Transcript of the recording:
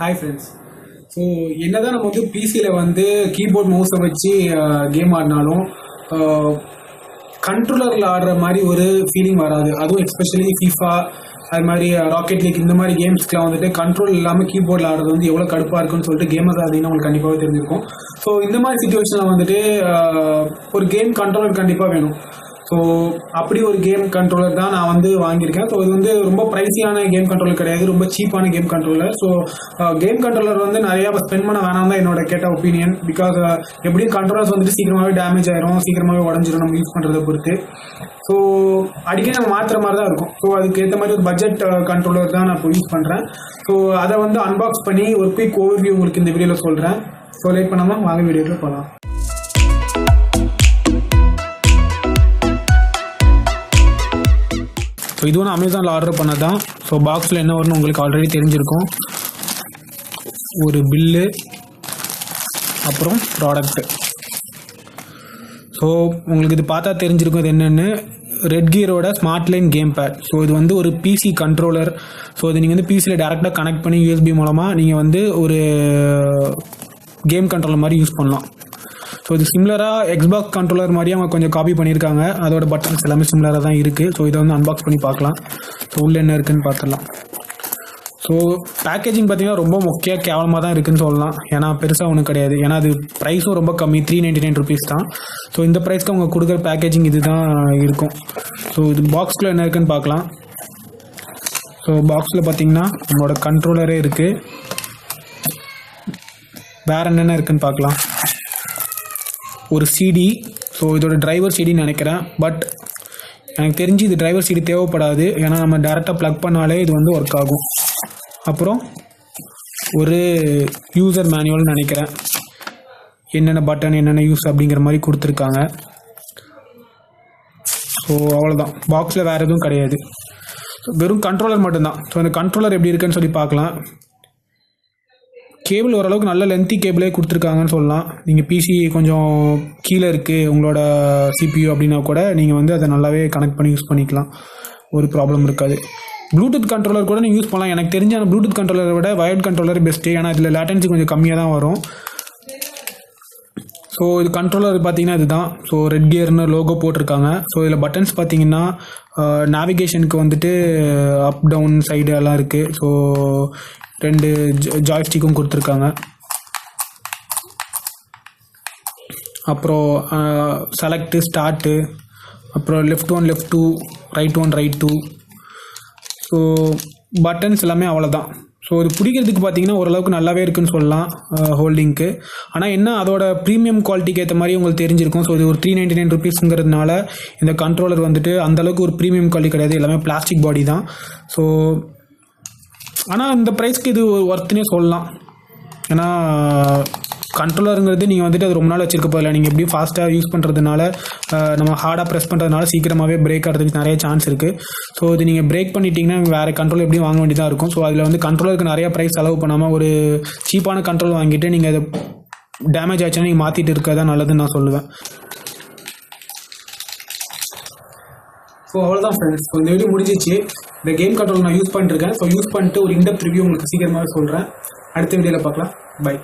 Hi friends. So என்னதான் நம்ம வந்து பிசியில் வந்து கீபோர்ட் மவுஸை வச்சு கேம் ஆடினாலும் கண்ட்ரோலரில் ஆடுற மாதிரி ஒரு ஃபீலிங் வராது. அதுவும் எஸ்பெஷலி ஃபீஃபா அது மாதிரி ராக்கெட் லீக் இந்த மாதிரி கேம்ஸ்க்குலாம் வந்துட்டு கண்ட்ரோல் இல்லாமல் கீபோர்டில் ஆடுறது வந்து எவ்வளோ கடுப்பாக இருக்குன்னு சொல்லிட்டு கேமர்ஸ் ஆடினா உங்களுக்கு கண்டிப்பாக தெரிஞ்சிருக்கும். ஸோ இந்த மாதிரி சுச்சுவேஷனில் வந்துட்டு ஒரு கேம் கண்ட்ரோலர் கண்டிப்பாக வேணும். ஸோ அப்படி ஒரு கேம் கண்ட்ரோலர் தான் நான் வந்து வாங்கியிருக்கேன். ஸோ இது வந்து ரொம்ப ப்ரைஸியான கேம் கண்ட்ரோலர் கிடையாது, ரொம்ப சீப்பான game controller. So game controller வந்து நிறையா ஸ்பெண்ட் பண்ண வேணாம் தான் என்னோட கேட்ட ஒப்பீனியன். பிகாஸ் எப்படியும் கண்ட்ரோலர்ஸ் வந்துட்டு சீக்கிரமாகவே டேமேஜ் ஆயிரும், சீக்கிரமாகவே உடஞ்சிரும் நம்ம யூஸ் பண்ணுறதை பொறுத்து. ஸோ அடிக்கடி நம்ம மாற்றுற மாதிரி தான் இருக்கும். ஸோ அதுக்கு ஏற்ற மாதிரி ஒரு பட்ஜெட் கண்ட்ரோலர் தான் நான் இப்போ யூஸ் பண்ணுறேன். ஸோ அதை வந்து அன்பாக்ஸ் பண்ணி ஒரு குயிக் ஓவர்வியூ உங்களுக்கு இந்த வீடியோவில் சொல்கிறேன். ஸோ லேட் பண்ணாமல் வாங்க வீடியோவில் போகலாம். ஸோ இது ஒன்று அமேசானில் ஆர்டர் பண்ணது தான். ஸோ பாக்ஸில் என்ன வரும்னு உங்களுக்கு ஆல்ரெடி தெரிஞ்சிருக்கும். ஒரு பில்லு, அப்புறம் ப்ராடக்ட்டு. ஸோ உங்களுக்கு இது பார்த்தா தெரிஞ்சிருக்கும் இது என்னென்னு. ரெட்கியரோட ஸ்மார்ட்லைன் கேம்பேட். ஸோ இது வந்து ஒரு பிசி கண்ட்ரோலர். ஸோ இது நீங்கள் வந்து பிசியில் டேரெக்டாக கனெக்ட் பண்ணி யூஎஸ்பி மூலமாக நீங்கள் வந்து ஒரு கேம் கண்ட்ரோலர் மாதிரி யூஸ் பண்ணலாம். ஸோ இது சிம்லராக எக்ஸ்பாக்ஸ் கண்ட்ரோலர் மாதிரியே அவங்க கொஞ்சம் காப்பி பண்ணியிருக்காங்க. அதோட பட்டன்ஸ் எல்லாமே சிம்லராக தான் இருக்குது. ஸோ இதை வந்து அன்பாக்ஸ் பண்ணி பார்க்கலாம். ஸோ உள்ளே என்ன இருக்குதுன்னு பார்த்துடலாம். ஸோ பேக்கேஜிங் பார்த்தீங்கன்னா ரொம்ப கேவலமாக தான் இருக்குதுன்னு சொல்லலாம். ஏன்னா பெருசாக ஒன்றும் கிடையாது. ஏன்னா அது ப்ரைஸும் ரொம்ப கம்மி, 399 ருபீஸ் தான். ஸோ இந்த ப்ரைஸ்க்கு அவங்க கொடுக்குற பேக்கேஜிங் இது தான் இருக்கும். ஸோ இது பாக்ஸில் என்ன இருக்குதுன்னு பார்க்கலாம். ஸோ பாக்ஸில் பார்த்தீங்கன்னா நம்மளோட கண்ட்ரோலரே இருக்குது. வேறு என்னென்ன இருக்குதுன்னு பார்க்கலாம். ஒரு சிடி. ஸோ இதோட டிரைவர் சிடின்னு நினைக்கிறேன். பட் எனக்கு தெரிஞ்சு இது டிரைவர் சிடி தேவைப்படாது. ஏன்னா நம்ம டேரெக்டாக ப்ளக் பண்ணாலே இது வந்து ஒர்க் ஆகும். அப்புறம் ஒரு யூசர் மேனுவல்னு நினைக்கிறேன். என்னென்ன பட்டன் என்னென்ன யூஸ் அப்படிங்கிற மாதிரி கொடுத்துருக்காங்க. ஸோ அவ்வளோதான். பாக்ஸில் வேறு எதுவும் கிடையாது. வெறும் கண்ட்ரோலர் மட்டும்தான். ஸோ அந்த கண்ட்ரோலர் எப்படி இருக்குன்னு சொல்லி பார்க்கலாம். கேபிள் ஓரளவுக்கு நல்ல லென்த்தி கேபிளே கொடுத்துருக்காங்கன்னு சொல்லலாம். நீங்கள் பிசி கொஞ்சம் கீழே இருக்குது உங்களோட சிபியூ அப்படின்னா கூட நீங்கள் வந்து அதை நல்லாவே கனெக்ட் பண்ணி யூஸ் பண்ணிக்கலாம். ஒரு ப்ராப்ளம் இருக்காது. ப்ளூடூத் கண்ட்ரோலர் கூட நீங்கள் யூஸ் பண்ணலாம். எனக்கு தெரிஞ்ச அந்த ப்ளூடூத் கண்ட்ரோலரை விட வயர்ட் கண்ட்ரோலர் பெஸ்ட்டு. ஏன்னா இதில் லேட்டன்சி கொஞ்சம் கம்மியாக தான் வரும். ஸோ இது கண்ட்ரோலர் பார்த்தீங்கன்னா இதுதான். ஸோ ரெட்கியர்னு லோகோ போட்டிருக்காங்க. ஸோ இதில் பட்டன்ஸ் பார்த்தீங்கன்னா நேவிகேஷனுக்கு வந்துட்டு அப் டவுன் சைடு எல்லாம் இருக்குது. ஸோ 2 ஜாய்ஸ்டிக்கும் கொடுத்துருக்காங்க. அப்புறம் செலக்டு, ஸ்டார்ட்டு, அப்புறம் left 1 left 2, right 1 right 2. So buttons எல்லாமே அவ்வளோதான். ஸோ இது பிடிக்கிறதுக்கு பார்த்தீங்கன்னா ஓரளவுக்கு நல்லாவே இருக்குன்னு சொல்லலாம் ஹோல்டிங்க்கு. ஆனால் என்ன அதோட ப்ரீமியம் குவாலிட்டிக்கு ஏற்ற மாதிரி உங்களுக்கு தெரிஞ்சிருக்கும். ஸோ இது ஒரு 399 ருபீஸுங்கிறதுனால இந்த கண்ட்ரோலர் வந்துட்டு அந்தளவுக்கு ஒரு ப்ரீமியம் குவாலிட்டி கிடையாது. எல்லாமே பிளாஸ்டிக் பாடி தான். ஸோ ஆனால் இந்த ப்ரைஸ்க்கு இது ஒர்த்துனே சொல்லலாம். ஏன்னா கண்ட்ரோலருங்கிறது நீங்கள் வந்துட்டு அது ரொம்ப நாள் வச்சிருக்க போதில்லை. நீங்கள் எப்படியும் ஃபாஸ்ட்டாக யூஸ் பண்ணுறதுனால நம்ம ஹார்டாக ப்ரெஸ் பண்ணுறதுனால சீக்கிரமாகவே பிரேக் ஆகிறதுக்கு நிறைய சான்ஸ் இருக்குது. ஸோ இது நீங்கள் பிரேக் பண்ணிட்டீங்கன்னா வேறு கண்ட்ரோல் எப்படியும் வாங்க வேண்டியதாக இருக்கும். ஸோ அதில் வந்து கண்ட்ரோலருக்கு நிறையா ப்ரைஸ் செலவு பண்ணாமல் ஒரு சீப்பான கண்ட்ரோல் வாங்கிட்டு நீங்கள் அதை டேமேஜ் ஆச்சுன்னா நீங்கள் மாற்றிட்டு இருக்கதான் நல்லதுன்னு நான் சொல்லுவேன். ஸோ அவ்வளோதான் ஃப்ரெண்ட்ஸ். ஸோ இந்த வீடியோ முடிஞ்சிச்சு. இந்த கேம் கண்ட்ரோல் நான் யூஸ் பண்ணிட்டுருக்கேன். ஸோ யூஸ் பண்ணிட்டு ஒரு இன்டெப்த் ரிவ்யூ உங்களுக்கு சீக்கிரமாகவே சொல்கிறேன். அடுத்த வீடியோவில் பார்க்கலாம். பை.